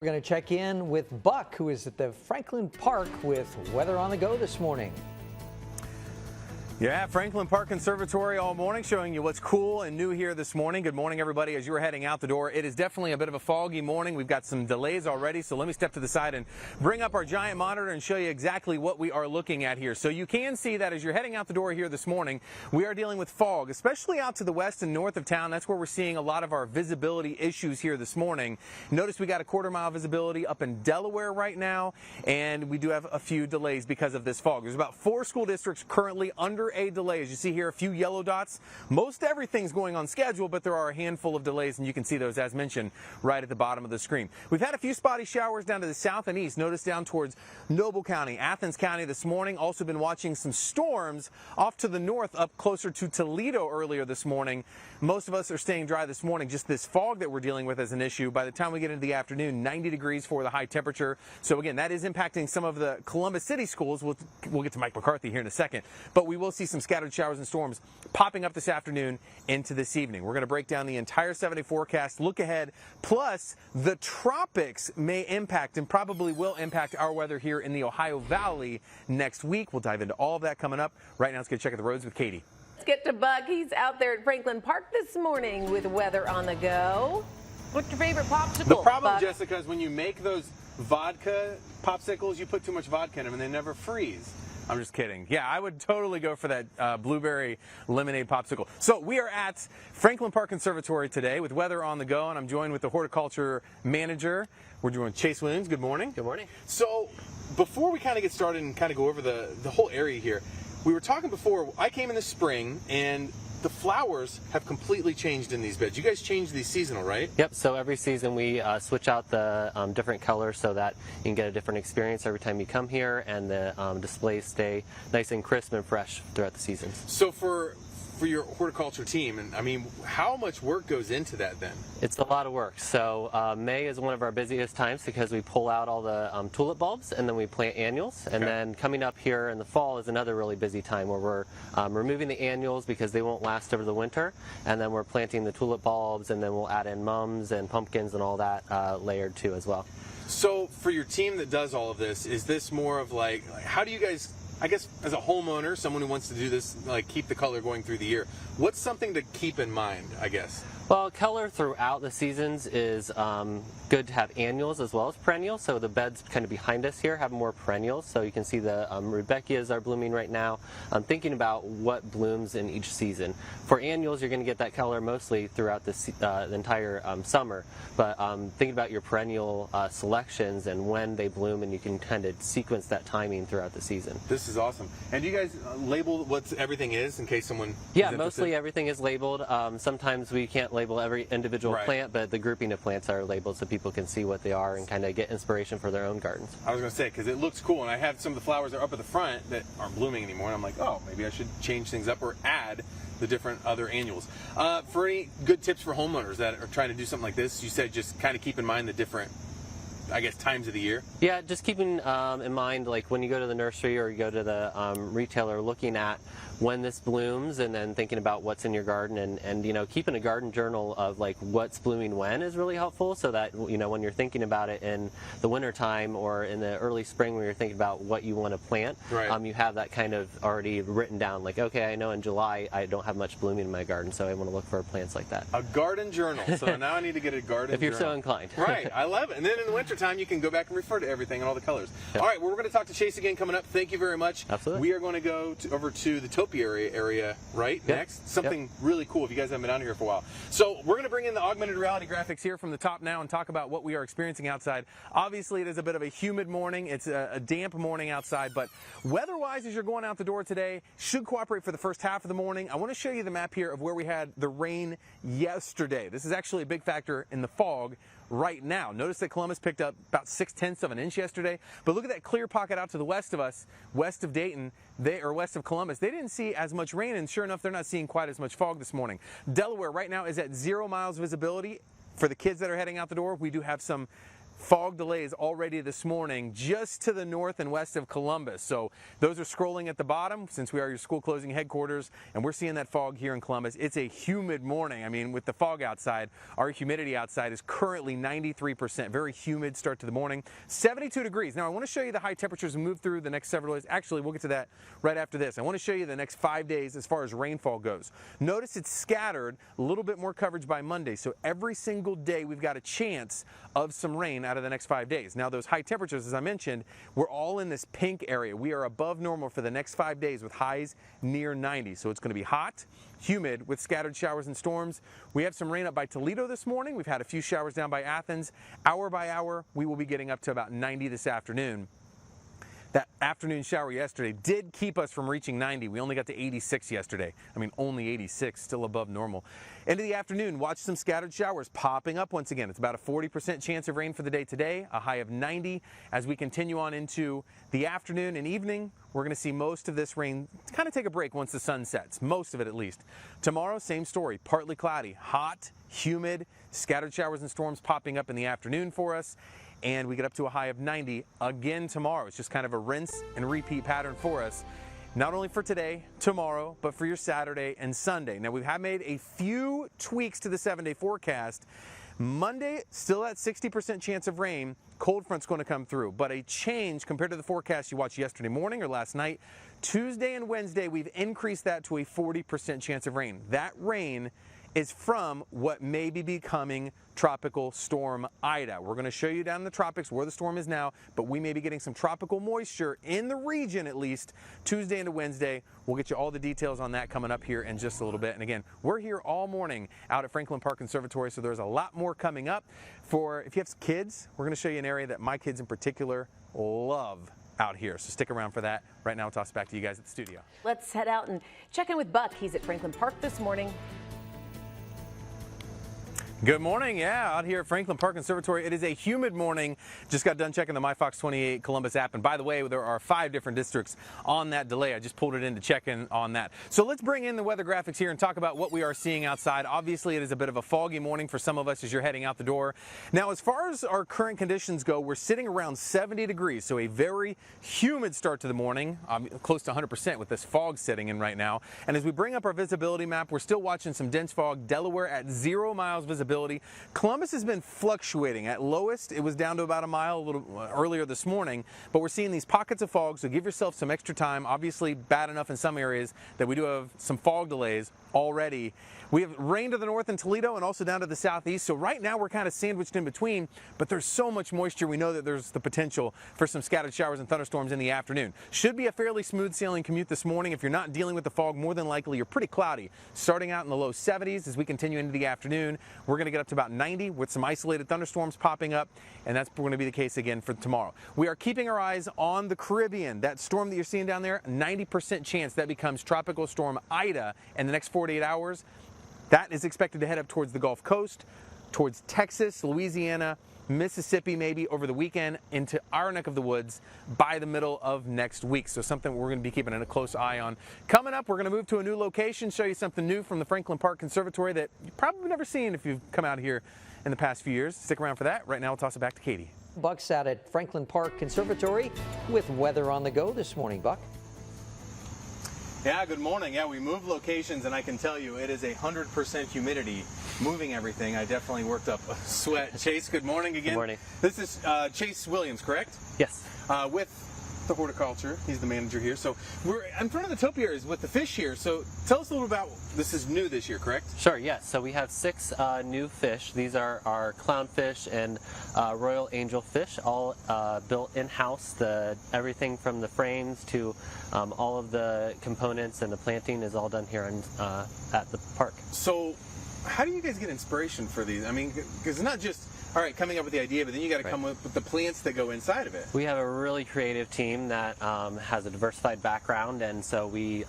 We're going to check in with Buck, who is at the Franklin Park with weather on the go this morning. Yeah, Franklin Park Conservatory all morning, showing you what's cool and new here this morning. Good morning, everybody. As you're heading out the door, it is definitely a bit of a foggy morning. We've got some delays already, so let me step to the side and bring up our giant monitor and show you exactly what we are looking at here. So you can see that as you're heading out the door here this morning, we are dealing with fog, especially out to the west and north of town. That's where we're seeing a lot of our visibility issues here this morning. Notice we got a quarter-mile visibility up in Delaware right now, and we do have a few delays because of this fog. There's about 4 school districts currently under a delay. As you see here, a few yellow dots. Most everything's going on schedule, but there are a handful of delays, and you can see those, as mentioned, right at the bottom of the screen. We've had a few spotty showers down to the south and east. Notice down towards Noble County, Athens County this morning. Also been watching some storms off to the north, up closer to Toledo earlier this morning. Most of us are staying dry this morning. Just this fog that we're dealing with is an issue. By the time we get into the afternoon, 90 degrees for the high temperature. So again, that is impacting some of the Columbus City schools. We'll get to Mike McCarthy here in a second, but we will see some scattered showers and storms popping up this afternoon into this evening. We're going to break down the entire 7-day forecast, look ahead, plus the tropics may impact and probably will impact our weather here in the Ohio Valley next week. We'll dive into all of that coming up. Right now, let's get a check of the roads with Katie. Let's get to Buck. He's out there at Franklin Park this morning with weather on the go. What's your favorite popsicle? The problem, Buck? Jessica, is when you make those vodka popsicles, you put too much vodka in them and they never freeze. I'm just kidding. Yeah, I would totally go for that blueberry lemonade popsicle. So we are at Franklin Park Conservatory today with weather on the go, and I'm joined with the horticulture manager. We're doing Chase Williams. Good morning. Good morning. So before we kind of get started and kind of go over the whole area here, we were talking before. I came in the spring, and the flowers have completely changed in these beds. You guys changed these seasonal, right? Yep, so every season we switch out the different colors so that you can get a different experience every time you come here, and the displays stay nice and crisp and fresh throughout the seasons. So for your horticulture team, and I mean, how much work goes into that then? It's a lot of work. So May is one of our busiest times because we pull out all the tulip bulbs and then we plant annuals. And then coming up here in the fall is another really busy time where we're removing the annuals because they won't last over the winter. And then we're planting the tulip bulbs, and then we'll add in mums and pumpkins and all that layered too as well. So for your team that does all of this, is this more of like how do you guys, I guess as a homeowner, someone who wants to do this, like keep the color going through the year, what's something to keep in mind, I guess? Well, color throughout the seasons is good to have annuals as well as perennials. So the beds kind of behind us here have more perennials. So you can see the rudbeckias are blooming right now. I'm thinking about what blooms in each season. For annuals, you're going to get that color mostly throughout the entire summer. But thinking about your perennial selections and when they bloom, and you can kind of sequence that timing throughout the season. This is awesome. And do you guys label what everything is in case someone Yeah, is mostly everything is labeled. Sometimes we can't label every individual plant, but the grouping of plants are labeled so people can see what they are and kind of get inspiration for their own gardens. I was going to say, because it looks cool, and I have some of the flowers that are up at the front that aren't blooming anymore, and I'm like, oh, maybe I should change things up or add the different other annuals. For any good tips for homeowners that are trying to do something like this, you said just kind of keep in mind the different, I guess, times of the year? Yeah, just keeping in mind, like when you go to the nursery or you go to the retailer, looking at when this blooms and then thinking about what's in your garden, and you know, keeping a garden journal of like what's blooming when is really helpful, so that you know when you're thinking about it in the winter time or in the early spring when you're thinking about what you want to plant, you have that kind of already written down, like, okay, I know in July I don't have much blooming in my garden, so I want to look for plants like that. A garden journal. So now I need to get a garden if you're journal. so inclined. Right, I love it. And then in the wintertime you can go back and refer to everything and all the colors. All right, well, we're going to talk to Chase again coming up. Thank you very much. Absolutely. We are going to go over to the Topiary area next. Something really cool if you guys haven't been down here for a while. So we're going to bring in the augmented reality graphics here from the top now and talk about what we are experiencing outside. Obviously, it is a bit of a humid morning. It's a damp morning outside, but weather-wise, as you're going out the door today, should cooperate for the first half of the morning. I want to show you the map here of where we had the rain yesterday. This is actually a big factor in the fog right now. Notice that Columbus picked up about 0.6 of an inch yesterday, but look at that clear pocket out to the west of us, west of Dayton, or west of Columbus. They didn't see as much rain, and sure enough, they're not seeing quite as much fog this morning. Delaware right now is at 0 miles visibility. For the kids that are heading out the door, we do have some fog delays already this morning just to the north and west of Columbus. So those are scrolling at the bottom since we are your school closing headquarters, and we're seeing that fog here in Columbus. It's a humid morning. I mean, with the fog outside, our humidity outside is currently 93%. Very humid start to the morning. 72 degrees. Now, I want to show you the high temperatures we move through the next several days. Actually, we'll get to that right after this. I want to show you the next 5 days as far as rainfall goes. Notice it's scattered, a little bit more coverage by Monday. So every single day we've got a chance of some rain out of the next 5 days. Now, those high temperatures, as I mentioned, we're all in this pink area. We are above normal for the next 5 days with highs near 90. So it's going to be hot, humid with scattered showers and storms. We have some rain up by Toledo this morning. We've had a few showers down by Athens. Hour by hour, we will be getting up to about 90 this afternoon. That afternoon shower yesterday did keep us from reaching 90. We only got to 86 yesterday. I mean, only 86, still above normal. End of the afternoon, watch some scattered showers popping up once again. It's about a 40% chance of rain for the day today, a high of 90. As we continue on into the afternoon and evening, we're going to see most of this rain kind of take a break once the sun sets, most of it at least. Tomorrow, same story, partly cloudy, hot, humid, scattered showers and storms popping up in the afternoon for us. And we get up to a high of 90 again tomorrow. It's just kind of a rinse and repeat pattern for us, not only for today, tomorrow, but for your Saturday and Sunday. Now, we have made a few tweaks to the 7-day forecast. Monday, still at 60% chance of rain. Cold front's going to come through, but a change compared to the forecast you watched yesterday morning or last night. Tuesday and Wednesday, we've increased that to a 40% chance of rain. That rain is from what may be becoming Tropical Storm Ida. We're going to show you down in the tropics where the storm is now, but we may be getting some tropical moisture in the region at least Tuesday into Wednesday. We'll get you all the details on that coming up here in just a little bit. And again, we're here all morning out at Franklin Park Conservatory, so there's a lot more coming up. For if you have kids, we're going to show you an area that my kids in particular love out here. So stick around for that. Right now, I'll toss it back to you guys at the studio. Let's head out and check in with Buck. He's at Franklin Park this morning. Good morning. Yeah, out here at Franklin Park Conservatory. It is a humid morning. Just got done checking the MyFox 28 Columbus app. And by the way, there are 5 different districts on that delay. I just pulled it in to check in on that. So let's bring in the weather graphics here and talk about what we are seeing outside. Obviously, it is a bit of a foggy morning for some of us as you're heading out the door. Now, as far as our current conditions go, we're sitting around 70 degrees. So a very humid start to the morning, close to 100% with this fog sitting in right now. And as we bring up our visibility map, we're still watching some dense fog. Delaware at 0 miles visibility. Columbus has been fluctuating. At lowest, it was down to about a mile a little earlier this morning, but we're seeing these pockets of fog, so give yourself some extra time. Obviously, bad enough in some areas that we do have some fog delays already. We have rain to the north in Toledo and also down to the southeast, so right now we're kind of sandwiched in between, but there's so much moisture, we know that there's the potential for some scattered showers and thunderstorms in the afternoon. Should be a fairly smooth sailing commute this morning. If you're not dealing with the fog, more than likely you're pretty cloudy. Starting out in the low 70s as we continue into the afternoon, we're going to get up to about 90 with some isolated thunderstorms popping up, and that's going to be the case again for tomorrow. We are keeping our eyes on the Caribbean. That storm that you're seeing down there, 90% chance that becomes Tropical Storm Ida in the next 48 hours. That is expected to head up towards the Gulf Coast, towards Texas, Louisiana, Mississippi maybe over the weekend into our neck of the woods by the middle of next week. So something we're going to be keeping a close eye on. Coming up, we're going to move to a new location, show you something new from the Franklin Park Conservatory that you've probably never seen if you've come out here in the past few years. Stick around for that. Right now, I'll toss it back to Katie. Buck's out at Franklin Park Conservatory with weather on the go this morning. Buck? Yeah, good morning. Yeah, we moved locations, and I can tell you it is 100% humidity moving everything. I definitely worked up a sweat. Chase, good morning again. Good morning. This is Chase Williams, correct? Yes. With the Horticulture. He's the manager here. So we're in front of the Topiaries with the fish here. So tell us a little about, this is new this year, correct? Sure, yes. So we have 6 new fish. These are our clownfish and royal angelfish, all built in-house. Everything from the frames to all of the components and the planting is all done here at the park. So how do you guys get inspiration for these? I mean, because it's not just, all right, coming up with the idea, but then you got to come up with the plants that go inside of it. We have a really creative team that has a diversified background, and so we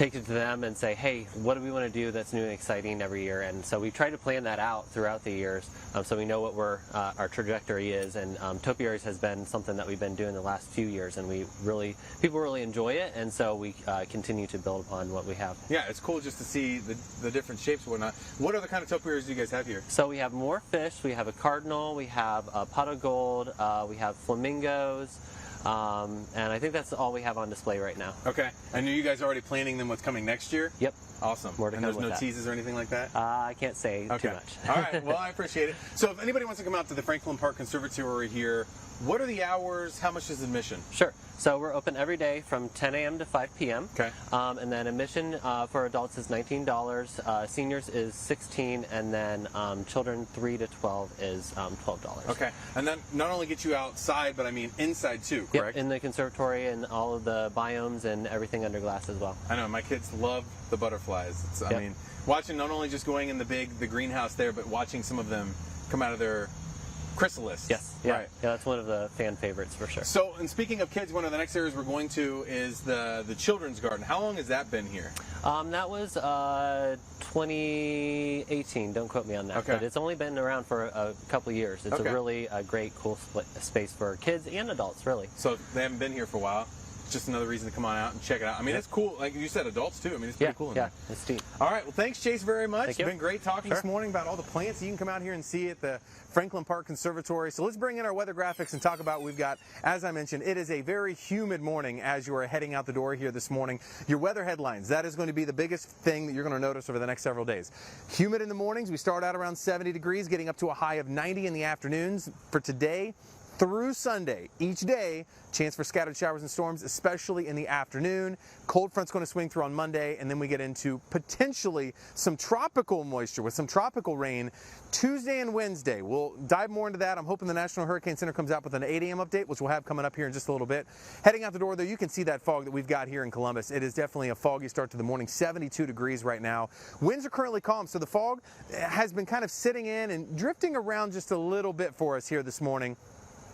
take it to them and say, hey, what do we want to do that's new and exciting every year? And so we try to plan that out throughout the years, so we know what our trajectory is. And Topiaries has been something that we've been doing the last few years, and people really enjoy it, and so we continue to build upon what we have. Yeah, it's cool just to see the different shapes and whatnot. What other kind of topiaries do you guys have here? So we have more fish. We have a cardinal. We have a pot of gold. We have flamingos. And I think that's all we have on display right now. Okay. And are you guys already planning them what's coming next year? Yep. Awesome. And there's no teases or anything like that? I can't say too much. All right. Well, I appreciate it. So if anybody wants to come out to the Franklin Park Conservatory here, what are the hours? How much is admission? Sure. So we're open every day from 10 a.m. to 5 p.m. Okay. And then admission for adults is $19, seniors is $16, and then children 3 to 12 is $12. Okay. And then not only get you outside, but I mean inside too, correct? Yep, in the conservatory and all of the biomes and everything under glass as well. I know, my kids love the butterflies. I mean, watching not only just going in the greenhouse there, but watching some of them come out of their chrysalis. Yes. Yeah. Right. Yeah, that's one of the fan favorites for sure. So, and speaking of kids, one of the next areas we're going to is the children's garden. How long has that been here? That was 2018. Don't quote me on that. Okay. But it's only been around for a couple of years. It's Okay. a really great, cool space for kids and adults, really. So they haven't been here for a while. Just another reason to come on out and check it out. I mean, it's cool. Like you said, adults too. I mean, it's pretty cool in there. Yeah, it's neat. All right. Well, thanks, Chase, very much. Thank you. It's been great talking this morning about all the plants you can come out here and see at the Franklin Park Conservatory. So let's bring in our weather graphics and talk about what we've got. As I mentioned, it is a very humid morning as you are heading out the door here this morning. Your weather headlines, that is going to be the biggest thing that you're going to notice over the next several days. Humid in the mornings. We start out around 70 degrees, getting up to a high of 90 in the afternoons. For today through Sunday, each day, chance for scattered showers and storms, especially in the afternoon. Cold front's going to swing through on Monday, and then we get into potentially some tropical moisture with some tropical rain Tuesday and Wednesday. We'll dive more into that. I'm hoping the National Hurricane Center comes out with an 8 a.m. update, which we'll have coming up here in just a little bit. Heading out the door, though, you can see that fog that we've got here in Columbus. It is definitely a foggy start to the morning, 72 degrees right now. Winds are currently calm, so the fog has been kind of sitting in and drifting around just a little bit for us here this morning.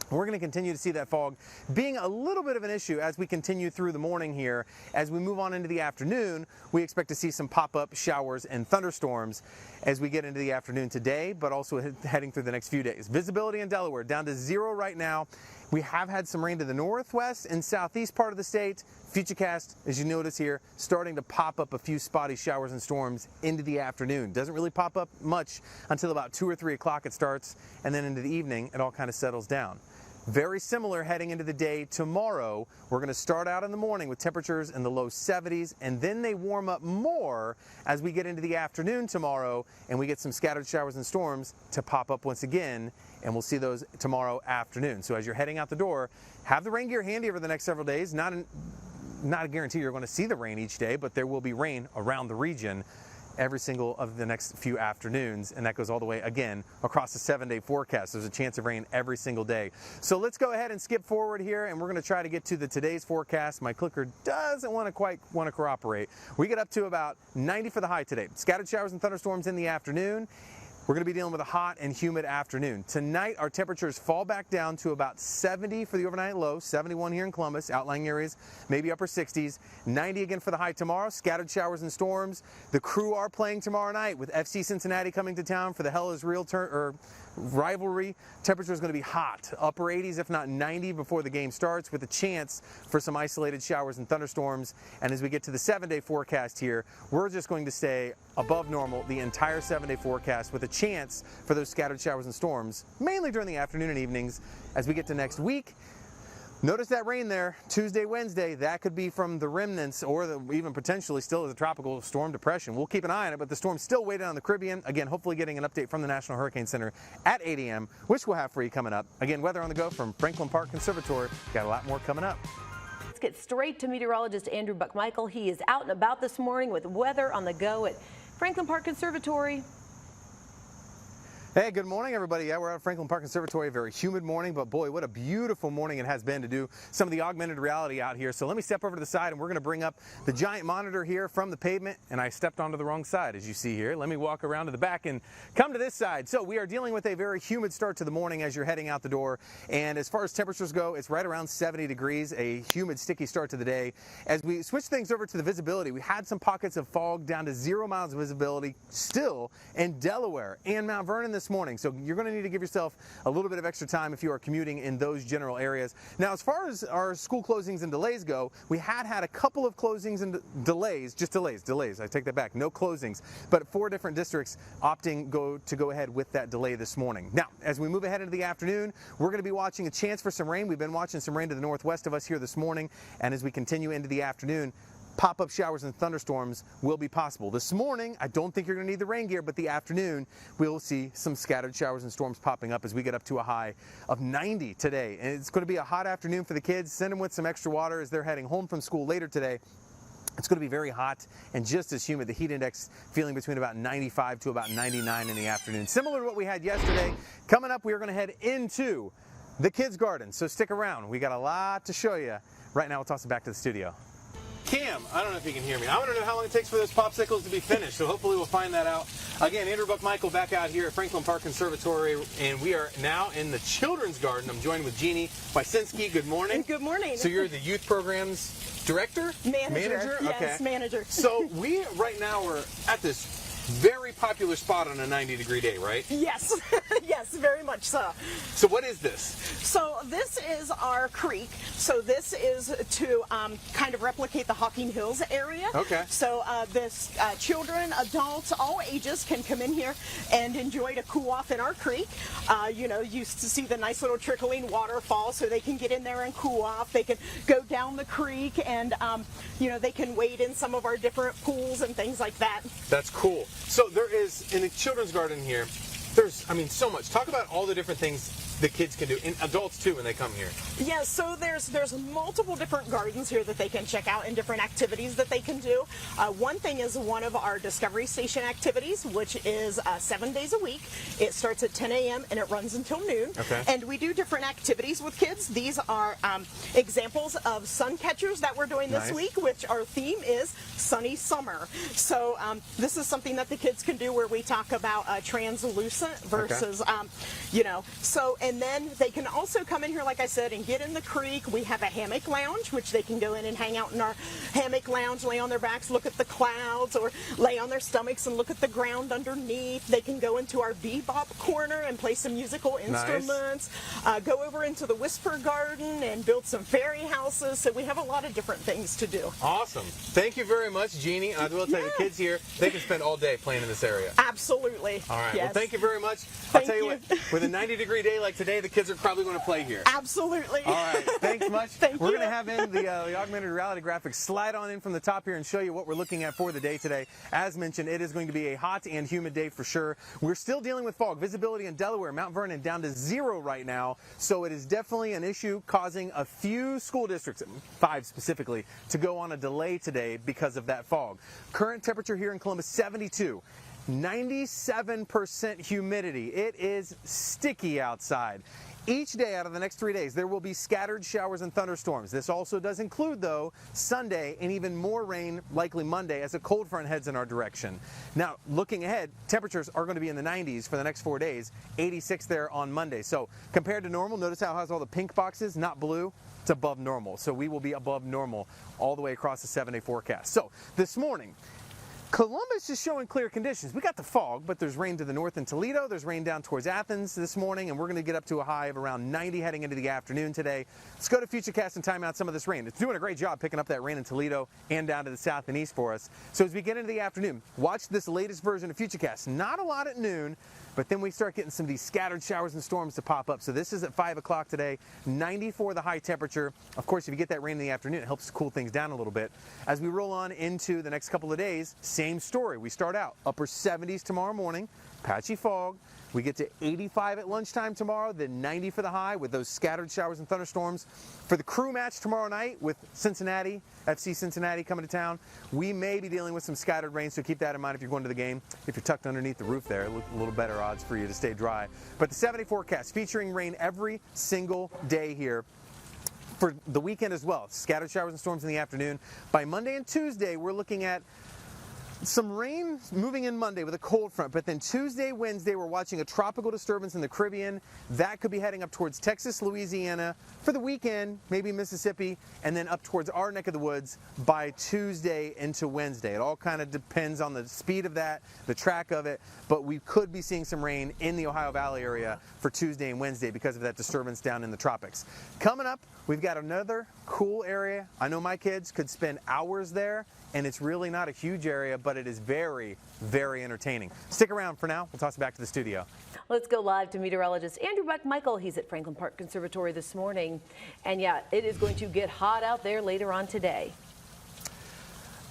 We're going to continue to see that fog being a little bit of an issue as we continue through the morning here. As we move on into the afternoon, we expect to see some pop-up showers and thunderstorms as we get into the afternoon today, but also heading through the next few days. Visibility in Delaware down to 0 right now. We have had some rain to the northwest and southeast part of the state. Futurecast, as you notice here, starting to pop up a few spotty showers and storms into the afternoon. Doesn't really pop up much until about 2 or 3 o'clock it starts, and then into the evening it all kind of settles down. Very similar heading into the day tomorrow. We're going to start out in the morning with temperatures in the low 70s, and then they warm up more as we get into the afternoon tomorrow, and we get some scattered showers and storms to pop up once again, and we'll see those tomorrow afternoon. So as you're heading out the door, have the rain gear handy over the next several days. Not a guarantee you're going to see the rain each day, but there will be rain around the region every single of the next few afternoons, and that goes all the way again across the 7-day forecast. There's a chance of rain every single day. So let's go ahead and skip forward here, and we're going to try to get to today's forecast. My clicker doesn't quite want to cooperate. We get up to about 90 for the high today. Scattered showers and thunderstorms in the afternoon. We're going to be dealing with a hot and humid afternoon. Tonight, our temperatures fall back down to about 70 for the overnight low, 71 here in Columbus, outlying areas, maybe upper 60s, 90 again for the high tomorrow, scattered showers and storms. The Crew are playing tomorrow night with FC Cincinnati coming to town for the Hell is Real rivalry. Temperature is going to be hot, upper 80s if not 90 before the game starts, with a chance for some isolated showers and thunderstorms. And as we get to the 7-day forecast here, we're just going to stay above normal the entire 7-day forecast, with a chance for those scattered showers and storms mainly during the afternoon and evenings. As we get to next week, notice that rain there Tuesday, Wednesday. That could be from the remnants, or even potentially still as a tropical storm depression. We'll keep an eye on it, but the storm's still way down in the Caribbean. Again, hopefully getting an update from the National Hurricane Center at 8 a.m., which we'll have for you coming up. Again, weather on the go from Franklin Park Conservatory. Got a lot more coming up. Let's get straight to meteorologist Andrew Buckmichael. He is out and about this morning with weather on the go at Franklin Park Conservatory. Hey, good morning, everybody. Yeah, we're out at Franklin Park Conservatory. A very humid morning, but boy, what a beautiful morning it has been to do some of the augmented reality out here. So let me step over to the side, and we're going to bring up the giant monitor here from the pavement. And I stepped onto the wrong side, as you see here. Let me walk around to the back and come to this side. So we are dealing with a very humid start to the morning as you're heading out the door. And as far as temperatures go, it's right around 70 degrees, a humid, sticky start to the day. As we switch things over to the visibility, we had some pockets of fog down to 0 miles of visibility still in Delaware and Mount Vernon this morning. So you're going to need to give yourself a little bit of extra time if you are commuting in those general areas. Now, as far as our school closings and delays go, we had a couple of closings and delays, just delays. I take that back, no closings, but 4 different districts opting to go ahead with that delay this morning. Now, as we move ahead into the afternoon, we're going to be watching a chance for some rain. We've been watching some rain to the northwest of us here this morning, and as we continue into the afternoon, pop-up showers and thunderstorms will be possible. This morning, I don't think you're going to need the rain gear, but the afternoon, we'll see some scattered showers and storms popping up as we get up to a high of 90 today. And it's going to be a hot afternoon for the kids. Send them with some extra water as they're heading home from school later today. It's going to be very hot and just as humid. The heat index feeling between about 95 to about 99 in the afternoon. Similar to what we had yesterday. Coming up, we are going to head into the kids' garden. So stick around. We got a lot to show you. Right now, we'll toss it back to the studio. Cam, I don't know if you can hear me. I want to know how long it takes for those popsicles to be finished, so hopefully we'll find that out. Again, Andrew Buckmichael back out here at Franklin Park Conservatory, and we are now in the children's garden. I'm joined with Jeannie Wysinski. Good morning. Good morning. So you're the youth programs director? Manager? Yes, okay. manager. So we right now are at this very popular spot on a 90-degree day, right? Yes, yes, very much so. So what is this? So this is our creek. So this is to kind of replicate the Hocking Hills area. Okay. So this children, adults, all ages can come in here and enjoy to cool off in our creek. You know, used to see the nice little trickling waterfall, so they can get in there and cool off. They can go down the creek and, you know, they can wade in some of our different pools and things like that. That's cool. So there is, in the children's garden here, there's, I mean, so much. Talk about all the different things the kids can do, and adults too when they come here. Yeah, so there's multiple different gardens here that they can check out and different activities that they can do. One thing is one of our Discovery Station activities, which is 7 days a week. It starts at 10 a.m. and it runs until noon. Okay. And we do different activities with kids. These are examples of sun catchers that we're doing this week, which our theme is Sunny Summer. So this is something that the kids can do where we talk about translucent versus, you know, so. And then they can also come in here, like I said, and get in the creek. We have a hammock lounge, which they can go in and hang out in our hammock lounge, lay on their backs, look at the clouds, or lay on their stomachs and look at the ground underneath. They can go into our bebop corner and play some musical instruments. Nice. Go over into the Whisper Garden and build some fairy houses. So we have a lot of different things to do. Awesome. Thank you very much, Jeannie. I will tell you, the kids here, they can spend all day playing in this area. Absolutely. All right. Yes. Well, thank you very much. Thank I'll tell you what, with a 90-degree day like today, the kids are probably going to play here. Absolutely. All right. Thanks much. Thank We're you. going to have in the augmented reality graphics slide on in from the top here and show you what we're looking at for the day today. As mentioned, it is going to be a hot and humid day for sure. We're still dealing with fog. Visibility in Delaware, Mount Vernon down to 0 right now. So it is definitely an issue causing a few school districts, 5 specifically, to go on a delay today because of that fog. Current temperature here in Columbus, 72. 97% humidity. It is sticky outside. Each day out of the next 3 days, there will be scattered showers and thunderstorms. This also does include, though, Sunday and even more rain, likely Monday, as a cold front heads in our direction. Now, looking ahead, temperatures are going to be in the 90s for the next 4 days, 86 there on Monday. So compared to normal, notice how it has all the pink boxes, not blue. It's above normal. So we will be above normal all the way across the 7-day forecast. So this morning, Columbus is showing clear conditions. We got the fog, but there's rain to the north in Toledo. There's rain down towards Athens this morning, and we're going to get up to a high of around 90 heading into the afternoon today. Let's go to Futurecast and time out some of this rain. It's doing a great job picking up that rain in Toledo and down to the south and east for us. So as we get into the afternoon, watch this latest version of Futurecast. Not a lot at noon, but then we start getting some of these scattered showers and storms to pop up. So this is at 5 o'clock today, 94 the high temperature. Of course, if you get that rain in the afternoon, it helps to cool things down a little bit. As we roll on into the next couple of days, same story. We start out upper 70s tomorrow morning, patchy fog. We get to 85 at lunchtime tomorrow, then 90 for the high with those scattered showers and thunderstorms. For the crew match tomorrow night with Cincinnati, FC Cincinnati coming to town, we may be dealing with some scattered rain, so keep that in mind if you're going to the game. If you're tucked underneath the roof there, a little better odds for you to stay dry. But the 7-day forecast featuring rain every single day here for the weekend as well. Scattered showers and storms in the afternoon. By Monday and Tuesday, we're looking at some rain moving in Monday with a cold front, but then Tuesday, Wednesday, we're watching a tropical disturbance in the Caribbean. That could be heading up towards Texas, Louisiana for the weekend, maybe Mississippi, and then up towards our neck of the woods by Tuesday into Wednesday. It all kind of depends on the speed of that, the track of it, but we could be seeing some rain in the Ohio Valley area for Tuesday and Wednesday because of that disturbance down in the tropics. Coming up, we've got another cool area. I know my kids could spend hours there, and it's really not a huge area, but it is very, very entertaining. Stick around for now. We'll toss it back to the studio. Let's go live to meteorologist Andrew Michael. He's at Franklin Park Conservatory this morning. And yeah, it is going to get hot out there later on today.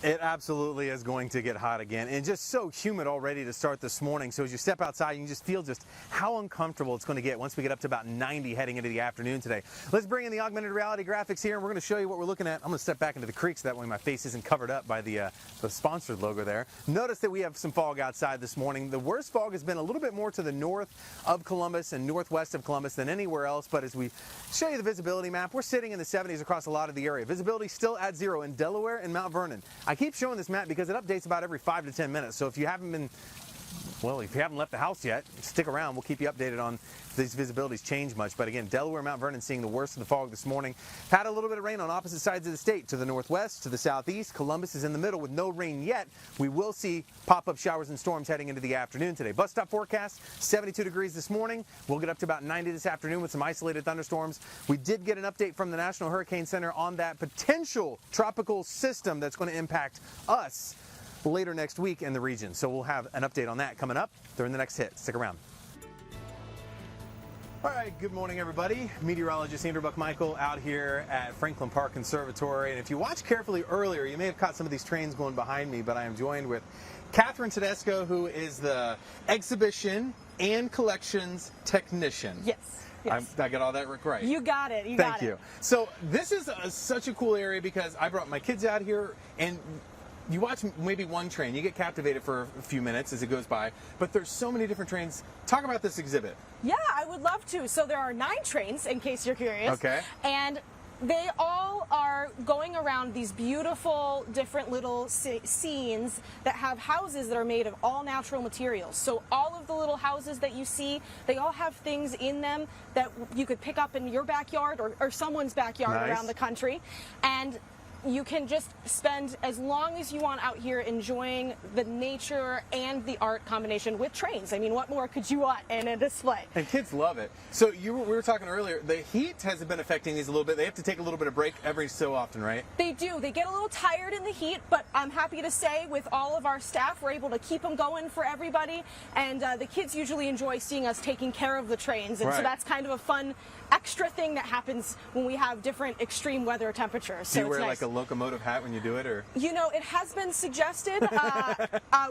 It absolutely is going to get hot again, and just so humid already to start this morning. So as you step outside, you can just feel just how uncomfortable it's going to get once we get up to about 90 heading into the afternoon today. Let's bring in the augmented reality graphics here, and we're going to show you what we're looking at. I'm going to step back into the creek so that way my face isn't covered up by the sponsored logo there. Notice that we have some fog outside this morning. The worst fog has been a little bit more to the north of Columbus and northwest of Columbus than anywhere else, but as we show you the visibility map, we're sitting in the 70s across a lot of the area. Visibility still at 0 in Delaware and Mount Vernon. I keep showing this map because it updates about every 5 to 10 minutes. So if you haven't left the house yet, stick around. We'll keep you updated on if these visibilities change much. But again, Delaware, Mount Vernon seeing the worst of the fog this morning. Had a little bit of rain on opposite sides of the state, to the northwest, to the southeast. Columbus is in the middle with no rain yet. We will see pop-up showers and storms heading into the afternoon today. Bus stop forecast, 72 degrees this morning. We'll get up to about 90 this afternoon with some isolated thunderstorms. We did get an update from the National Hurricane Center on that potential tropical system that's going to impact us later next week in the region. So we'll have an update on that coming up during the next hit. Stick around. All right, good morning, everybody. Meteorologist Andrew Michael out here at Franklin Park Conservatory. And if you watched carefully earlier, you may have caught some of these trains going behind me, but I am joined with Catherine Tedesco, who is the exhibition and collections technician. Yes. Yes. I got all that right. You got it. Thank you. So this is such a cool area because I brought my kids out here, and you watch maybe one train, you get captivated for a few minutes as it goes by, but there's so many different trains. Talk about this exhibit. Yeah, I would love to. So there are 9 trains, in case you're curious. Okay. And they all are going around these beautiful different little scenes that have houses that are made of all natural materials. So all of the little houses that you see, they all have things in them that you could pick up in your backyard or someone's backyard around the country. And you can just spend as long as you want out here enjoying the nature and the art combination with trains. I mean, what more could you want in a display? And kids love it. So we were talking earlier, the heat has been affecting these a little bit. They have to take a little bit of break every so often, right? They do. They get a little tired in the heat, but I'm happy to say with all of our staff, we're able to keep them going for everybody. And the kids usually enjoy seeing us taking care of the trains. And so that's kind of a fun extra thing that happens when we have different extreme weather temperatures. Do you wear like a locomotive hat when you do it, or? You know, it has been suggested.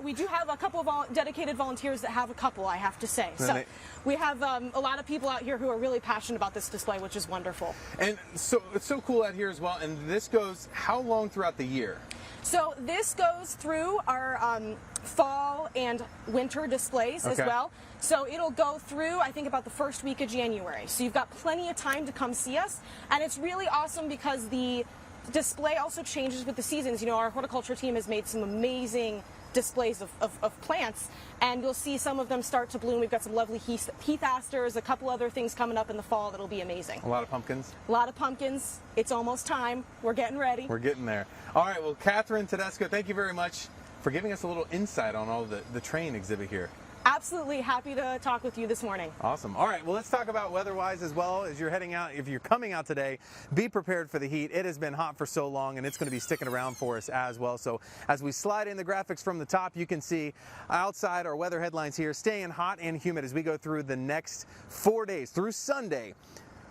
We do have a couple of dedicated volunteers that have a couple, I have to say. So we have a lot of people out here who are really passionate about this display, which is wonderful. And so it's so cool out here as well. And this goes how long throughout the year? So this goes through our fall and winter displays as well. So it'll go through, I think, about the first week of January. So you've got plenty of time to come see us. And it's really awesome because the display also changes with the seasons. You know, our horticulture team has made some amazing displays of plants, and you'll see some of them start to bloom. We've got some lovely heath asters, a couple other things coming up in the fall that'll be amazing. A lot of pumpkins? A lot of pumpkins. It's almost time. We're getting ready. We're getting there. All right, well, Catherine Tedesco, thank you very much for giving us a little insight on all the train exhibit here. Absolutely happy to talk with you this morning. Awesome. All right, well, let's talk about weather-wise as well. As you're heading out, if you're coming out today, be prepared for the heat. It has been hot for so long, and it's going to be sticking around for us as well. So as we slide in the graphics from the top, you can see outside our weather headlines here, staying hot and humid as we go through the next 4 days, through Sunday.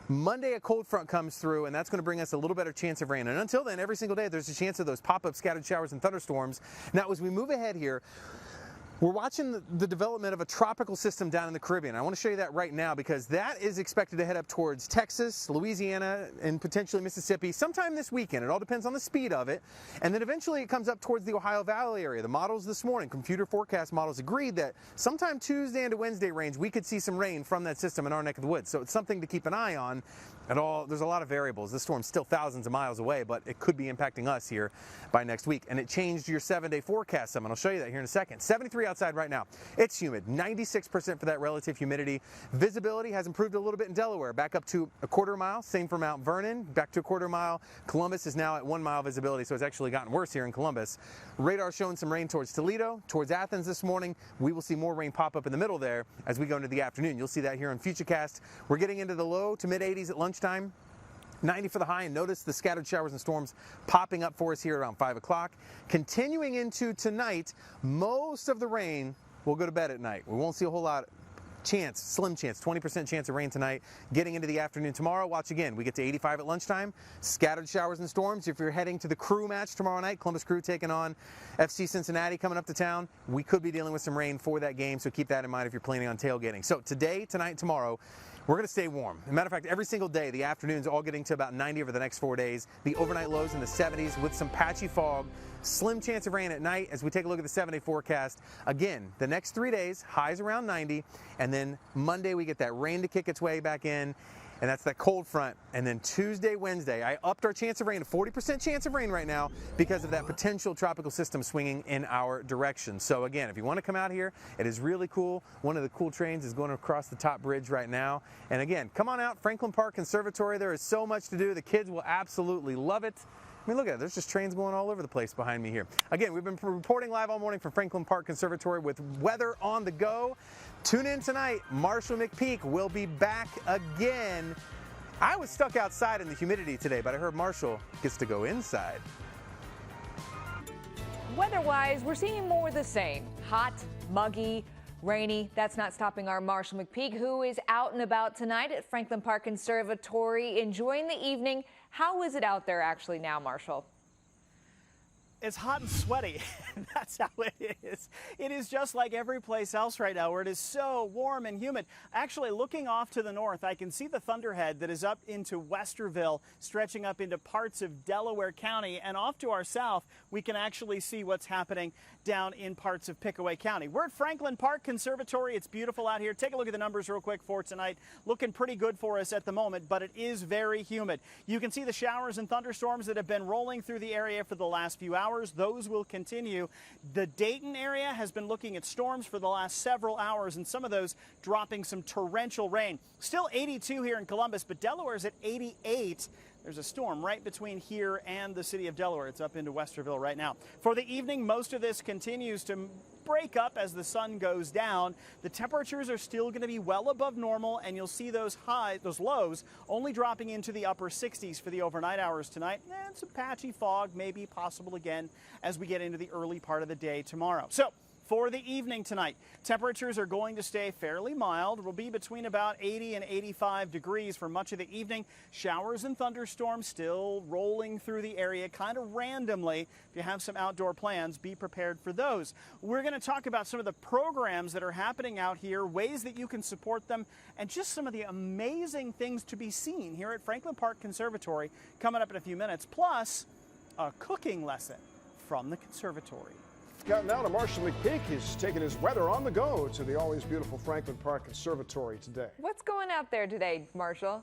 Monday, a cold front comes through, and that's going to bring us a little better chance of rain. And until then, every single day, there's a chance of those pop-up scattered showers and thunderstorms. Now, as we move ahead here, We're watching the development of a tropical system down in the Caribbean. I want to show you that right now because that is expected to head up towards Texas, Louisiana, and potentially Mississippi sometime this weekend. It all depends on the speed of it. And then eventually it comes up towards the Ohio Valley area. The models this morning, computer forecast models, agreed that sometime Tuesday into Wednesday range, we could see some rain from that system in our neck of the woods. So it's something to keep an eye on. There's a lot of variables. This storm's still thousands of miles away, but it could be impacting us here by next week. And it changed your 7-day forecast some, and I'll show you that here in a second. 73 outside right now. It's humid, 96% for that relative humidity. Visibility has improved a little bit in Delaware, back up to a quarter mile. Same for Mount Vernon, back to a quarter mile. Columbus is now at 1 mile visibility, so it's actually gotten worse here in Columbus. Radar showing some rain towards Toledo, towards Athens this morning. We will see more rain pop up in the middle there as we go into the afternoon. You'll see that here on Futurecast. We're getting into the low to mid 80s at lunchtime. 90 for the high, and notice the scattered showers and storms popping up for us here around 5 o'clock. Continuing into tonight, most of the rain will go to bed at night. We won't see a whole lot. Slim chance, 20% chance of rain tonight. Getting into the afternoon tomorrow, watch again. We get to 85 at lunchtime. Scattered showers and storms. If you're heading to the Crew match tomorrow night, Columbus Crew taking on FC Cincinnati coming up to town, we could be dealing with some rain for that game, so keep that in mind if you're planning on tailgating. So today, tonight, tomorrow, we're going to stay warm. As a matter of fact, every single day, the afternoons all getting to about 90 over the next 4 days. The overnight lows in the 70s with some patchy fog. Slim chance of rain at night as we take a look at the 7-day forecast. Again, the next 3 days, highs around 90, and then Monday we get that rain to kick its way back in, and that's that cold front. And then Tuesday, Wednesday, I upped our chance of rain to 40% chance of rain right now because of that potential tropical system swinging in our direction. So again, if you want to come out here, it is really cool. One of the cool trains is going across the top bridge right now. And again, come on out, Franklin Park Conservatory. There is so much to do. The kids will absolutely love it. I mean, look at it. There's just trains going all over the place behind me here. Again, we've been reporting live all morning from Franklin Park Conservatory with weather on the go. Tune in tonight. Marshall McPeek will be back again. I was stuck outside in the humidity today, but I heard Marshall gets to go inside. Weather-wise, we're seeing more of the same. Hot, muggy, rainy. That's not stopping our Marshall McPeek, who is out and about tonight at Franklin Park Conservatory, enjoying the evening. How is it out there actually now, Marshall? It's hot and sweaty. That's how it is. It is just like every place else right now where it is so warm and humid. Actually, looking off to the north, I can see the thunderhead that is up into Westerville, stretching up into parts of Delaware County. And off to our south, we can actually see what's happening down in parts of Pickaway County. We're at Franklin Park Conservatory. It's beautiful out here. Take a look at the numbers real quick for tonight. Looking pretty good for us at the moment, but it is very humid. You can see the showers and thunderstorms that have been rolling through the area for the last few hours. Those will continue. The Dayton area has been looking at storms for the last several hours, and some of those dropping some torrential rain. Still 82 here in Columbus, but Delaware's at 88. There's a storm right between here and the city of Delaware. It's up into Westerville right now. For the evening, most of this continues to break up as the sun goes down. The temperatures are still going to be well above normal, and you'll see those lows only dropping into the upper 60s for the overnight hours tonight. And some patchy fog may be possible again as we get into the early part of the day tomorrow. So for the evening tonight, temperatures are going to stay fairly mild. We'll be between about 80 and 85 degrees for much of the evening. Showers and thunderstorms still rolling through the area kind of randomly. If you have some outdoor plans, be prepared for those. We're going to talk about some of the programs that are happening out here, ways that you can support them, and just some of the amazing things to be seen here at Franklin Park Conservatory coming up in a few minutes, plus a cooking lesson from the conservatory. Counting now to Marshall McPeek. He's taking his weather on the go to the always beautiful Franklin Park Conservatory today. What's going out there today, Marshall?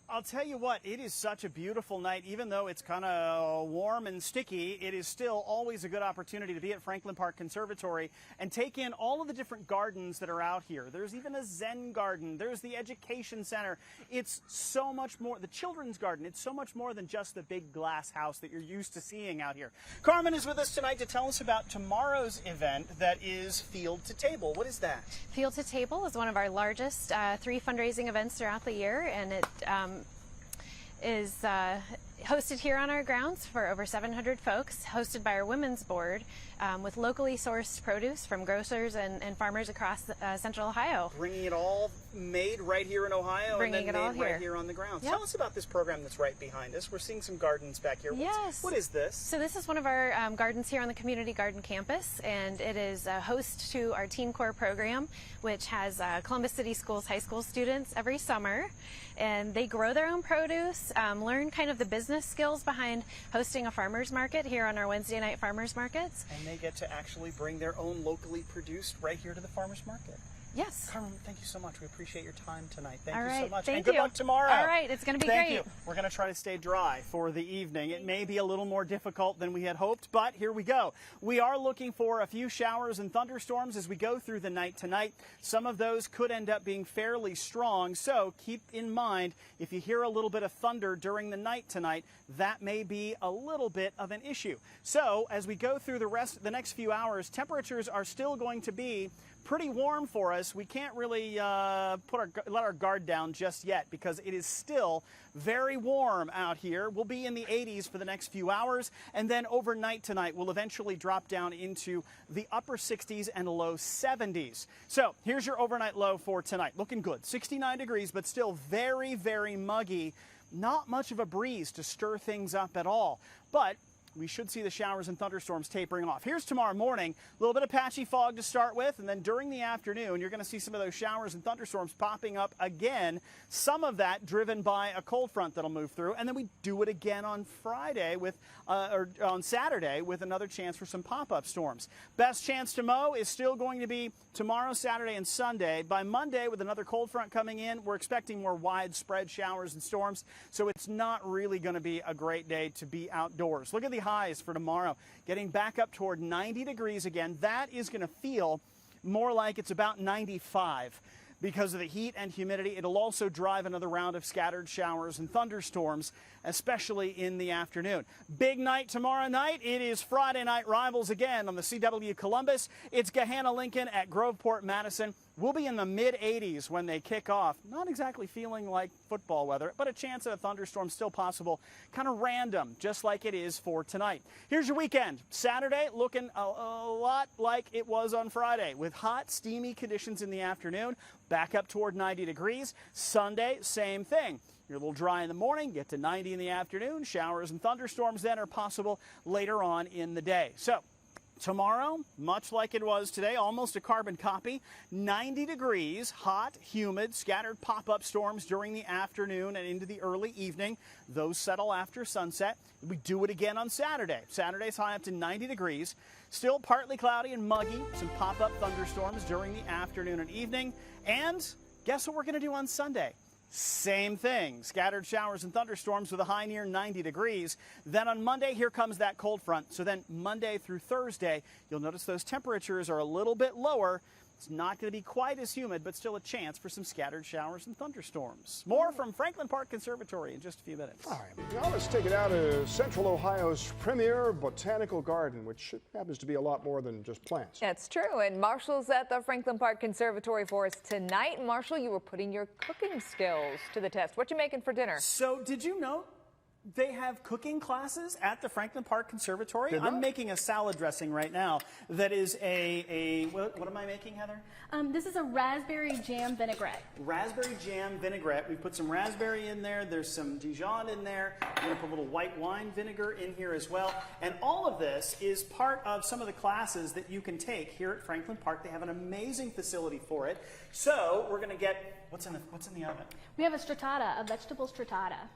I'll tell you what, it is such a beautiful night. Even though it's kind of warm and sticky, it is still always a good opportunity to be at Franklin Park Conservatory and take in all of the different gardens that are out here. There's even a Zen garden. There's the Education Center. It's so much more. The Children's Garden. It's so much more than just the big glass house that you're used to seeing out here. Carmen is with us tonight to tell us about tomorrow's event that is Field to Table. What is that? Field to Table is one of our largest 3 fundraising events throughout the year, and it is Hosted here on our grounds for over 700 folks, hosted by our women's board, with locally sourced produce from grocers and farmers across central Ohio. Bringing it all made right here in Ohio Bringing and it then all made right here. here on the grounds. Yep. Tell us about this program that's right behind us. We're seeing some gardens back here. Yes. What is this? So this is one of our gardens here on the Community Garden Campus, and it is a host to our Teen Corps program, which has Columbus City Schools high school students every summer. And they grow their own produce, learn kind of the business skills behind hosting a farmer's market here on our Wednesday night farmers markets. And they get to actually bring their own locally produced right here to the farmer's market. Yes. Carmen, thank you so much. We appreciate your time tonight. Thank All you right. so much. Thank and good you. luck tomorrow. All right. It's going to be Thank great. you. We're going to try to stay dry for the evening. It may be a little more difficult than we had hoped, but here we go. We are looking for a few showers and thunderstorms as we go through the night tonight. Some of those could end up being fairly strong, so keep in mind if you hear a little bit of thunder during the night tonight, that may be a little bit of an issue. So as we go through the next few hours, temperatures are still going to be pretty warm for us. We can't really let our guard down just yet because it is still very warm out here. We'll be in the 80s for the next few hours, and then overnight tonight we'll eventually drop down into the upper 60s and low 70s. So here's your overnight low for tonight. Looking good. 69 degrees, but still very, very muggy. Not much of a breeze to stir things up at all, but we should see the showers and thunderstorms tapering off. Here's tomorrow morning, a little bit of patchy fog to start with, and then during the afternoon, you're going to see some of those showers and thunderstorms popping up again. Some of that driven by a cold front that'll move through, and then we do it again on Friday or on Saturday with another chance for some pop-up storms. Best chance to mow is still going to be tomorrow, Saturday, and Sunday. By Monday, with another cold front coming in, we're expecting more widespread showers and storms, so it's not really going to be a great day to be outdoors. Look at the highs for tomorrow, getting back up toward 90 degrees again. That is going to feel more like it's about 95 because of the heat and humidity. It'll also drive another round of scattered showers and thunderstorms, especially in the afternoon. Big night tomorrow night. It is Friday Night Rivals again on the CW Columbus. It's Gahanna Lincoln at Groveport Madison. We'll be in the mid-80s when they kick off. Not exactly feeling like football weather, but a chance at a thunderstorm still possible. Kind of random, just like it is for tonight. Here's your weekend. Saturday looking a lot like it was on Friday, with hot, steamy conditions in the afternoon, back up toward 90 degrees. Sunday, same thing. You're a little dry in the morning, get to 90 in the afternoon. Showers and thunderstorms then are possible later on in the day. So tomorrow, much like it was today, almost a carbon copy, 90 degrees, hot, humid, scattered pop-up storms during the afternoon and into the early evening. Those settle after sunset. We do it again on Saturday. Saturday's high up to 90 degrees. Still partly cloudy and muggy, some pop-up thunderstorms during the afternoon and evening. And guess what we're going to do on Sunday? Same thing, scattered showers and thunderstorms with a high near 90 degrees. Then on Monday, here comes that cold front. So then Monday through Thursday, you'll notice those temperatures are a little bit lower. It's not going to be quite as humid, but still a chance for some scattered showers and thunderstorms. More from Franklin Park Conservatory in just a few minutes. All right, now let's take it out to Central Ohio's premier botanical garden, which happens to be a lot more than just plants. That's true. And Marshall's at the Franklin Park Conservatory for us tonight. Marshall, you were putting your cooking skills to the test. What you making for dinner? So did you know they have cooking classes at the Franklin Park Conservatory? Did I'm not? making a salad dressing right now that is what am I making, Heather? This is a raspberry jam vinaigrette. Raspberry jam vinaigrette. We put some raspberry in there. There's some Dijon in there. We're going to put a little white wine vinegar in here as well. And all of this is part of some of the classes that you can take here at Franklin Park. They have an amazing facility for it. So we're going to get, what's in the oven? We have a stracciata, a vegetable stracciata.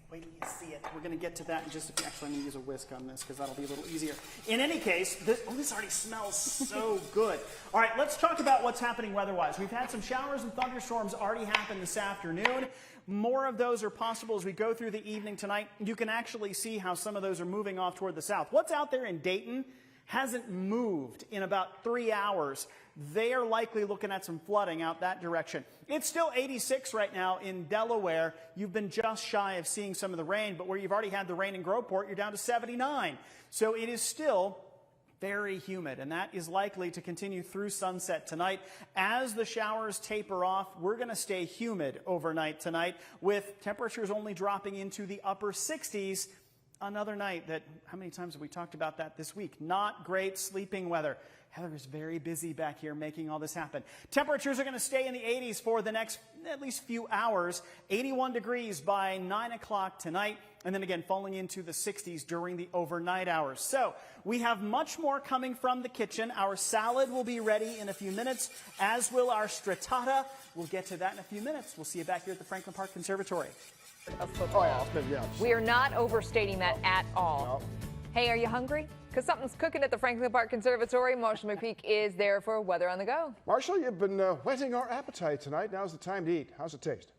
Wait till you see it. We're going to get to that in just a few. Actually, I'm going to use a whisk on this because that'll be a little easier. In any case, this already smells so good. All right, let's talk about what's happening weather-wise. We've had some showers and thunderstorms already happen this afternoon. More of those are possible as we go through the evening tonight. You can actually see how some of those are moving off toward the south. What's out there in Dayton hasn't moved in about 3 hours. They are likely looking at some flooding out that direction. It's still 86 right now in Delaware. You've been just shy of seeing some of the rain, but where you've already had the rain in Groveport, you're down to 79. So it is still very humid, and that is likely to continue through sunset tonight. As the showers taper off, we're going to stay humid overnight tonight, with temperatures only dropping into the upper 60s. Another night that, how many times have we talked about that this week? Not great sleeping weather. Heather is very busy back here making all this happen. Temperatures are going to stay in the 80s for the next at least few hours. 81 degrees by 9 o'clock tonight, and then again falling into the 60s during the overnight hours. So we have much more coming from the kitchen. Our salad will be ready in a few minutes, as will our stritata. We'll get to that in a few minutes. We'll see you back here at the Franklin Park Conservatory. Of football. Oh, yeah. We are not overstating that at all. No. Hey, are you hungry? Because something's cooking at the Franklin Park Conservatory. Marshall McPeek is there for Weather on the Go. Marshall, you've been whetting our appetite tonight. Now's the time to eat. How's it taste?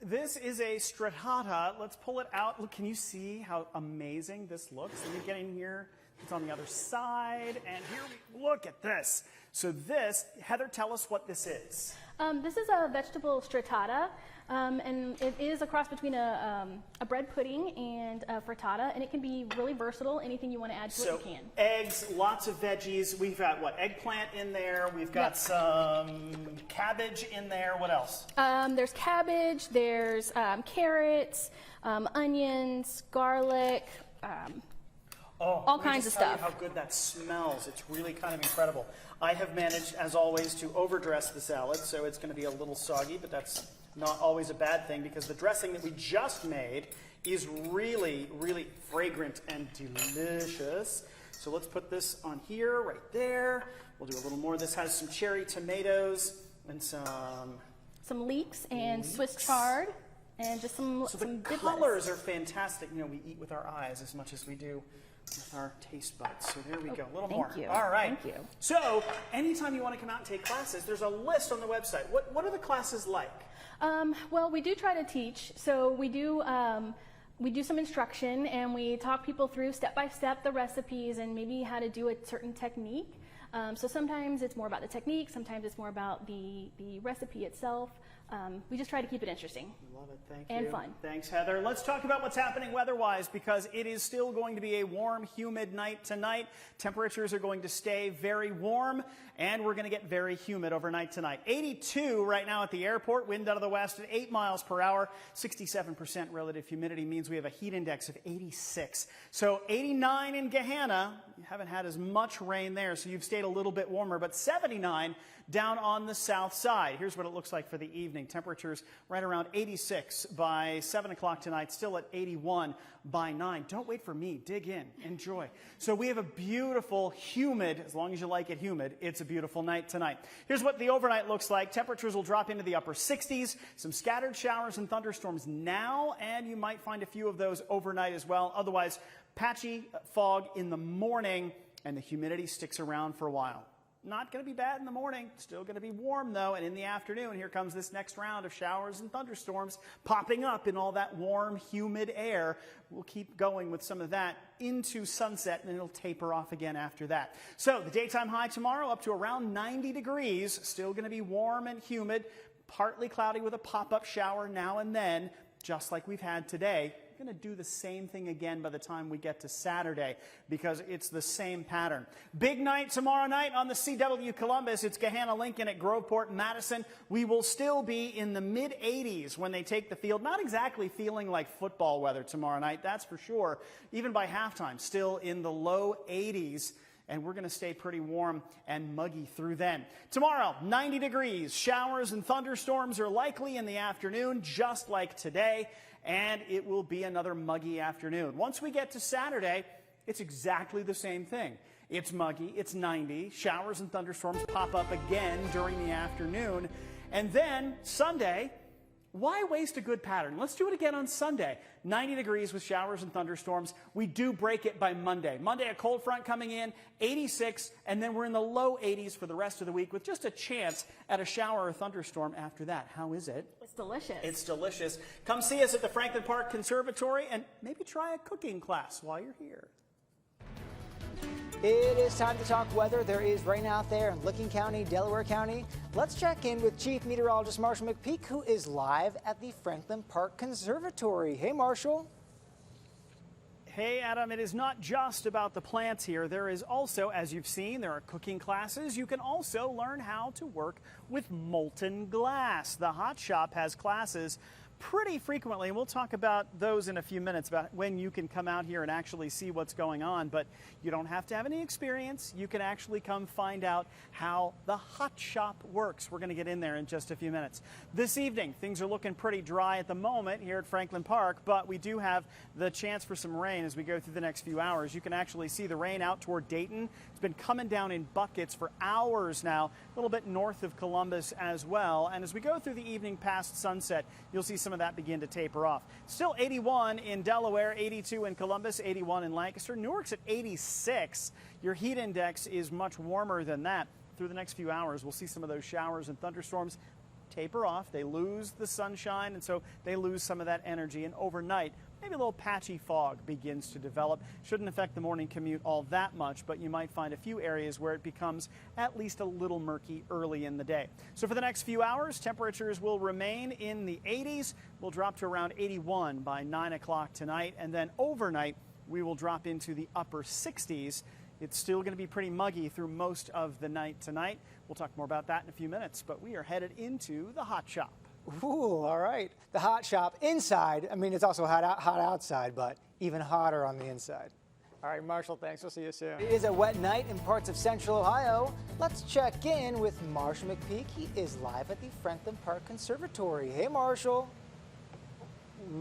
This is a stritata. Let's pull it out. Look, can you see how amazing this looks? Let me get in here. It's on the other side. And here we look at this. So this, Heather, tell us what this is. This is a vegetable stritata, and it is a cross between a bread pudding and a frittata, and it can be really versatile. Anything you want to add to it, you can. Eggs, lots of veggies. We've got, what, eggplant in there. We've got some cabbage in there. What else? There's cabbage, there's carrots, onions, garlic, all kinds of stuff. How good that smells. It's really kind of incredible. I have managed, as always, to overdress the salad, so it's going to be a little soggy, but that's not always a bad thing because the dressing that we just made is really, really fragrant and delicious. So let's put this on here, right there. We'll do a little more. This has some cherry tomatoes and some leeks and Swiss chard, and just some So the good colors lettuce. are fantastic. You know, we eat with our eyes as much as we do with our taste buds. So there we go. A little more. Thank you. All right. Thank you. So anytime you want to come out and take classes, there's a list on the website. What are the classes like? Well, we do try to teach. So we do some instruction, and we talk people through step by step the recipes and maybe how to do a certain technique. So sometimes it's more about the technique, sometimes it's more about the recipe itself. We just try to keep it interesting. Love it. Thank and you. fun. Thanks, Heather. Let's talk about what's happening weather-wise, because it is still going to be a warm, humid night tonight. Temperatures are going to stay very warm, and we're going to get very humid overnight tonight. 82 right now at the airport, wind out of the west at 8 miles per hour. 67% relative humidity means we have a heat index of 86. So 89 in Gahanna. You haven't had as much rain there, so you've stayed a little bit warmer, but 79 down on the south side. Here's what it looks like for the evening. Temperatures right around 86 by 7 o'clock tonight, still at 81 by 9. Don't wait for me. Dig in. Enjoy. So we have a beautiful, humid, as long as you like it humid, it's a beautiful night tonight. Here's what the overnight looks like. Temperatures will drop into the upper 60s. Some scattered showers and thunderstorms now, and you might find a few of those overnight as well. Otherwise, patchy fog in the morning, and the humidity sticks around for a while. Not going to be bad in the morning. Still going to be warm, though. And in the afternoon, here comes this next round of showers and thunderstorms popping up in all that warm, humid air. We'll keep going with some of that into sunset, and it'll taper off again after that. So the daytime high tomorrow up to around 90 degrees. Still going to be warm and humid. Partly cloudy with a pop-up shower now and then, just like we've had today. Going to do the same thing again by the time we get to Saturday, because it's the same pattern. Big night tomorrow night on the CW Columbus. It's Gahanna Lincoln at Groveport Madison. We will still be in the mid-80s when they take the field. Not exactly feeling like football weather tomorrow night, that's for sure. Even by halftime, still in the low 80s. And we're going to stay pretty warm and muggy through then. Tomorrow, 90 degrees. Showers and thunderstorms are likely in the afternoon, just like today. And it will be another muggy afternoon. Once we get to Saturday, it's exactly the same thing. It's muggy, it's 90, showers and thunderstorms pop up again during the afternoon. And then Sunday, why waste a good pattern? Let's do it again on Sunday. 90 degrees with showers and thunderstorms. We do break it by Monday. Monday, a cold front coming in, 86, and then we're in the low 80s for the rest of the week with just a chance at a shower or thunderstorm after that. How is it? It's delicious. It's delicious. Come see us at the Franklin Park Conservatory and maybe try a cooking class while you're here. It is time to talk weather. There is rain out there in Licking County, Delaware County. Let's check in with Chief Meteorologist Marshall McPeek, who is live at the Franklin Park Conservatory. Hey, Marshall. Hey, Adam, it is not just about the plants here. There is also, as you've seen, there are cooking classes. You can also learn how to work with molten glass. The Hot Shop has classes pretty frequently, and we'll talk about those in a few minutes, about when you can come out here and actually see what's going on. But you don't have to have any experience. You can actually come find out how the Hot Shop works. We're going to get in there in just a few minutes. This evening, things are looking pretty dry at the moment here at Franklin Park, but we do have the chance for some rain as we go through the next few hours. You can actually see the rain out toward Dayton. It's been coming down in buckets for hours now, a little bit north of Columbus as well. And as we go through the evening past sunset, you'll see some of that begin to taper off. Still 81 in Delaware, 82 in Columbus, 81 in Lancaster. Newark's at 86. Your heat index is much warmer than that. Through the next few hours, we'll see some of those showers and thunderstorms taper off. They lose the sunshine, and so they lose some of that energy. And overnight, maybe a little patchy fog begins to develop. Shouldn't affect the morning commute all that much, but you might find a few areas where it becomes at least a little murky early in the day. So for the next few hours, temperatures will remain in the 80s. We'll drop to around 81 by 9 o'clock tonight, and then overnight we will drop into the upper 60s. It's still going to be pretty muggy through most of the night tonight. We'll talk more about that in a few minutes, but we are headed into the Hot Shop. Ooh, all right. The Hot Shop inside. I mean, it's also hot outside, but even hotter on the inside. All right, Marshall, thanks. We'll see you soon. It is a wet night in parts of central Ohio. Let's check in with Marshall McPeek. He is live at the Franklin Park Conservatory. Hey, Marshall.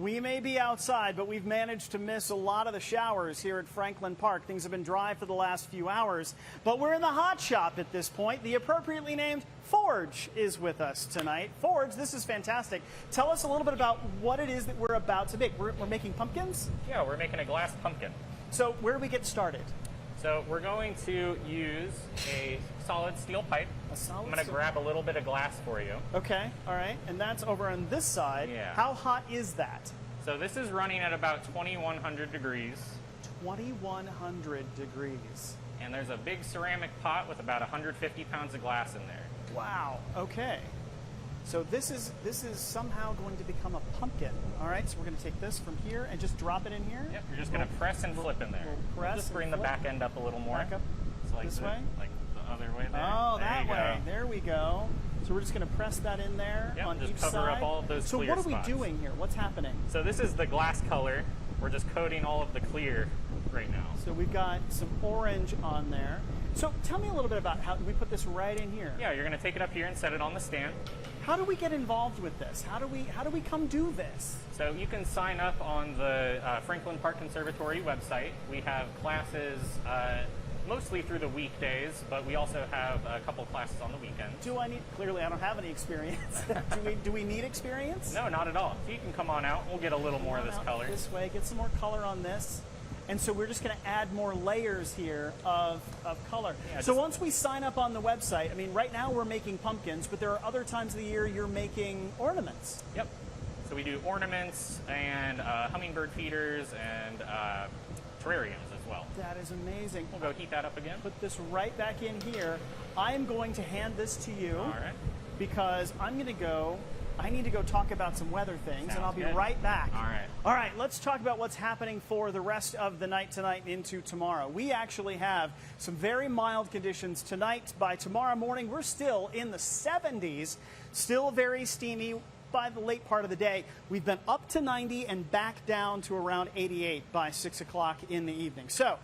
We may be outside, but we've managed to miss a lot of the showers here at Franklin Park. Things have been dry for the last few hours, but we're in the Hot Shop at this point. The appropriately named Forge is with us tonight. Forge, this is fantastic. Tell us a little bit about what it is that we're about to make. We're making pumpkins? Yeah, we're making a glass pumpkin. So where do we get started? So we're going to use a solid steel pipe. I'm going to grab a little bit of glass for you. Okay, all right. And that's over on this side. Yeah. How hot is that? So this is running at about 2,100 degrees. 2,100 degrees. And there's a big ceramic pot with about 150 pounds of glass in there. Wow, okay. So this is somehow going to become a pumpkin. All right, so we're going to take this from here and just drop it in here. Yep, you're just going to press and flip in there. Press just bring the back end up a little more. Back up so like this way? Like the other way there. Oh, there that way. There we go. So we're just going to press that in there on just each cover side. up all of those so clear what are spots. we doing here? What's happening? So this is the glass color. We're just coating all of the clear right now. So we've got some orange on there. So tell me a little bit about how we put this right in here. Yeah, you're going to take it up here and set it on the stand. How do we get involved with this? How do we come do this? So you can sign up on the Franklin Park Conservatory website. We have classes mostly through the weekdays, but we also have a couple classes on the weekends. Clearly I don't have any experience. do we need experience? No, not at all. So you can come on out. We'll get a little more of this color. This way, get some more color on this. And so we're just going to add more layers here of color. Yeah, so once we sign up on the website, I mean, right now we're making pumpkins, but there are other times of the year you're making ornaments. Yep. So we do ornaments and hummingbird feeders and terrariums as well. That is amazing. We'll go heat that up again. Put this right back in here. I'm going to hand this to you. All right. Because I need to go talk about some weather things, and I'll be right back. All right. All right, let's talk about what's happening for the rest of the night tonight and into tomorrow. We actually have some very mild conditions tonight. By tomorrow morning, we're still in the 70s, still very steamy. By the late part of the day, we've been up to 90 and back down to around 88 by 6 o'clock in the evening. So,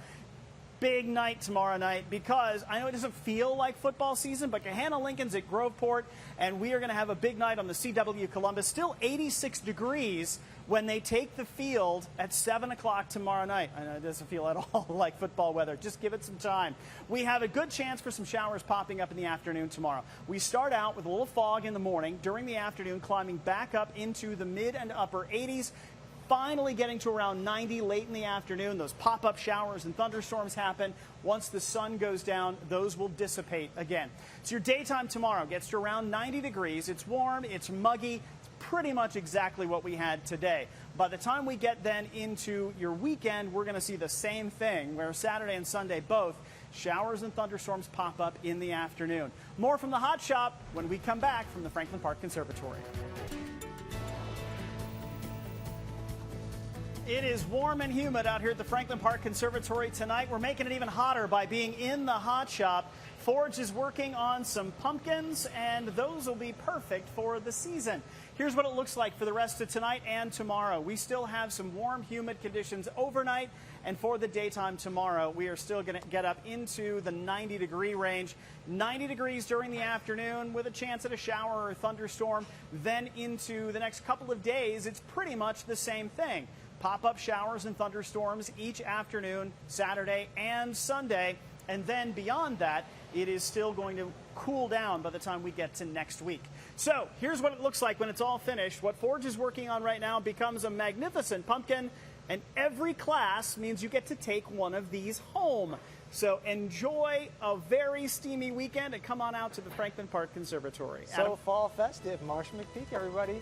big night tomorrow night, because I know it doesn't feel like football season, but Gahanna Lincoln's at Groveport, and we are going to have a big night on the CW Columbus. Still 86 degrees when they take the field at 7 o'clock tomorrow night. I know it doesn't feel at all like football weather. Just give it some time. We have a good chance for some showers popping up in the afternoon tomorrow. We start out with a little fog in the morning, during the afternoon climbing back up into the mid and upper 80s. Finally getting to around 90 late in the afternoon. Those pop-up showers and thunderstorms happen. Once the sun goes down, those will dissipate again. So your daytime tomorrow gets to around 90 degrees. It's warm, it's muggy. It's pretty much exactly what we had today. By the time we get then into your weekend, we're going to see the same thing, where Saturday and Sunday both, showers and thunderstorms pop up in the afternoon. More from the Hot Shop when we come back from the Franklin Park Conservatory. It is warm and humid out here at the Franklin Park Conservatory tonight. We're making it even hotter by being in the hot shop. Forge is working on some pumpkins, and those will be perfect for the season. Here's what it looks like for the rest of tonight and tomorrow. We still have some warm, humid conditions overnight, and for the daytime tomorrow, we are still going to get up into the 90-degree range. 90 degrees during the afternoon with a chance at a shower or thunderstorm. Then into the next couple of days, it's pretty much the same thing. Pop-up showers and thunderstorms each afternoon, Saturday and Sunday. And then beyond that, it is still going to cool down by the time we get to next week. So here's what it looks like when it's all finished. What Forge is working on right now becomes a magnificent pumpkin, and every class means you get to take one of these home. So enjoy a very steamy weekend and come on out to the Franklin Park Conservatory. So fall festive. Marshall McPeek, everybody.